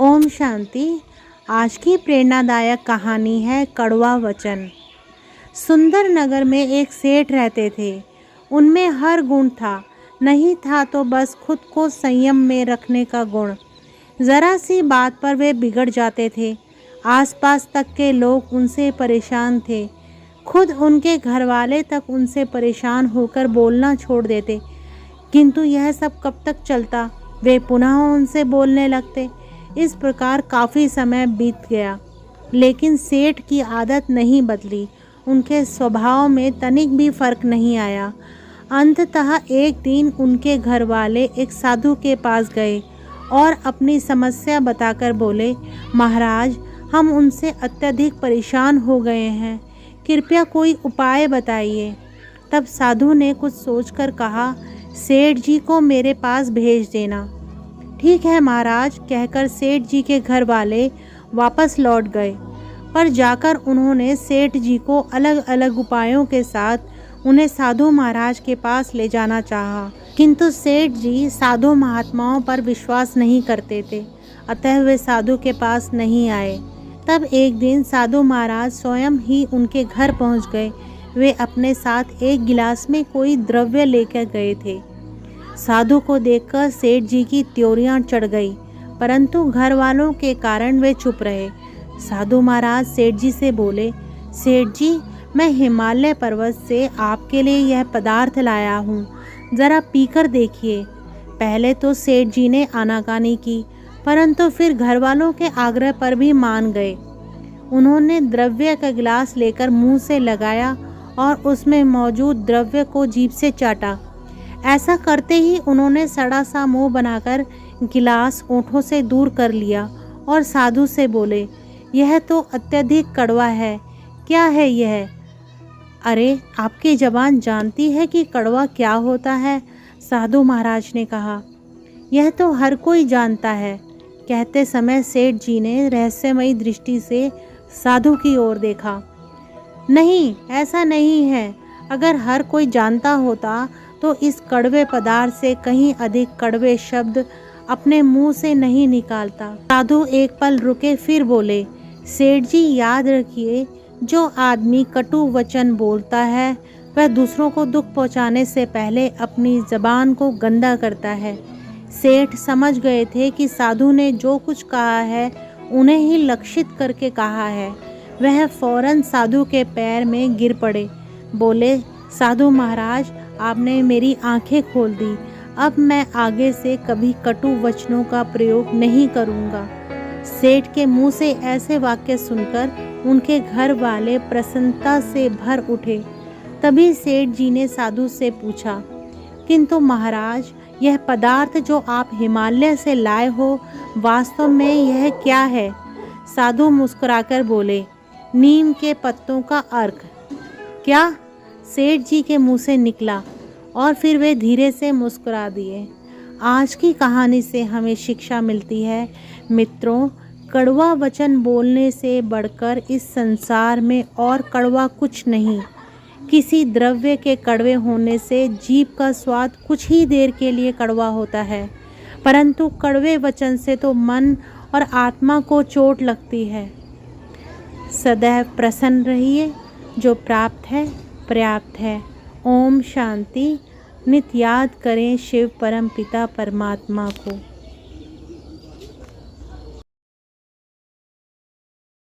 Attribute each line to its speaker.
Speaker 1: ओम शांति। आज की प्रेरणादायक कहानी है कड़वा वचन। सुंदर नगर में एक सेठ रहते थे। उनमें हर गुण था, नहीं था तो बस खुद को संयम में रखने का गुण। ज़रा सी बात पर वे बिगड़ जाते थे। आसपास तक के लोग उनसे परेशान थे। खुद उनके घरवाले तक उनसे परेशान होकर बोलना छोड़ देते। किंतु यह सब कब तक चलता? वे पुनः उनसे बोलने लगते। इस प्रकार काफ़ी समय बीत गया, लेकिन सेठ की आदत नहीं बदली। उनके स्वभाव में तनिक भी फर्क नहीं आया। अंततः एक दिन उनके घर वाले एक साधु के पास गए और अपनी समस्या बताकर बोले, महाराज, हम उनसे अत्यधिक परेशान हो गए हैं, कृपया कोई उपाय बताइए। तब साधु ने कुछ सोचकर कहा, सेठ जी को मेरे पास भेज देना। ठीक है महाराज, कहकर सेठ जी के घर वाले वापस लौट गए। पर जाकर उन्होंने सेठ जी को अलग अलग उपायों के साथ उन्हें साधु महाराज के पास ले जाना चाहा, किंतु सेठ जी साधु महात्माओं पर विश्वास नहीं करते थे, अतः वे साधु के पास नहीं आए। तब एक दिन साधु महाराज स्वयं ही उनके घर पहुंच गए। वे अपने साथ एक गिलास में कोई द्रव्य लेकर गए थे। साधु को देखकर सेठ जी की त्योरियां चढ़ गई, परंतु घर वालों के कारण वे चुप रहे। साधु महाराज सेठ जी से बोले, सेठ जी, मैं हिमालय पर्वत से आपके लिए यह पदार्थ लाया हूँ, ज़रा पीकर देखिए। पहले तो सेठ जी ने आनाकानी की, परंतु फिर घर वालों के आग्रह पर भी मान गए। उन्होंने द्रव्य का गिलास लेकर मुंह से लगाया और उसमें मौजूद द्रव्य को जीभ से चाटा। ऐसा करते ही उन्होंने सड़ा सा मुंह बनाकर गिलास ओंठों से दूर कर लिया और साधु से बोले, यह तो अत्यधिक कड़वा है, क्या है यह? अरे, आपकी ज़बान जानती है कि कड़वा क्या होता है? साधु महाराज ने कहा, यह तो हर कोई जानता है। कहते समय सेठ जी ने रहस्यमयी दृष्टि से साधु की ओर देखा। नहीं, ऐसा नहीं है। अगर हर कोई जानता होता तो इस कड़वे पदार्थ से कहीं अधिक कड़वे शब्द अपने मुंह से नहीं निकालता। साधु एक पल रुके, फिर बोले, सेठ जी, याद रखिए, जो आदमी कटु वचन बोलता है वह दूसरों को दुख पहुंचाने से पहले अपनी ज़बान को गंदा करता है। सेठ समझ गए थे कि साधु ने जो कुछ कहा है उन्हें ही लक्षित करके कहा है। वह फौरन साधु के पैर में गिर पड़े। बोले, साधु महाराज, आपने मेरी आंखें खोल दी। अब मैं आगे से कभी कटु वचनों का प्रयोग नहीं करूँगा। सेठ के मुंह से ऐसे वाक्य सुनकर उनके घर वाले प्रसन्नता से भर उठे। तभी सेठ जी ने साधु से पूछा, किंतु महाराज, यह पदार्थ जो आप हिमालय से लाए हो, वास्तव में यह क्या है? साधु मुस्कुराकर बोले, नीम के पत्तों का अर्क। क्या? सेठ जी के मुंह से निकला और फिर वे धीरे से मुस्कुरा दिए। आज की कहानी से हमें शिक्षा मिलती है, मित्रों, कड़वा वचन बोलने से बढ़कर इस संसार में और कड़वा कुछ नहीं। किसी द्रव्य के कड़वे होने से जीभ का स्वाद कुछ ही देर के लिए कड़वा होता है, परंतु कड़वे वचन से तो मन और आत्मा को चोट लगती है। सदैव प्रसन्न रहिए। जो प्राप्त है पर्याप्त है। ओम शांति। नित्य याद करें शिव परम पिता परमात्मा को।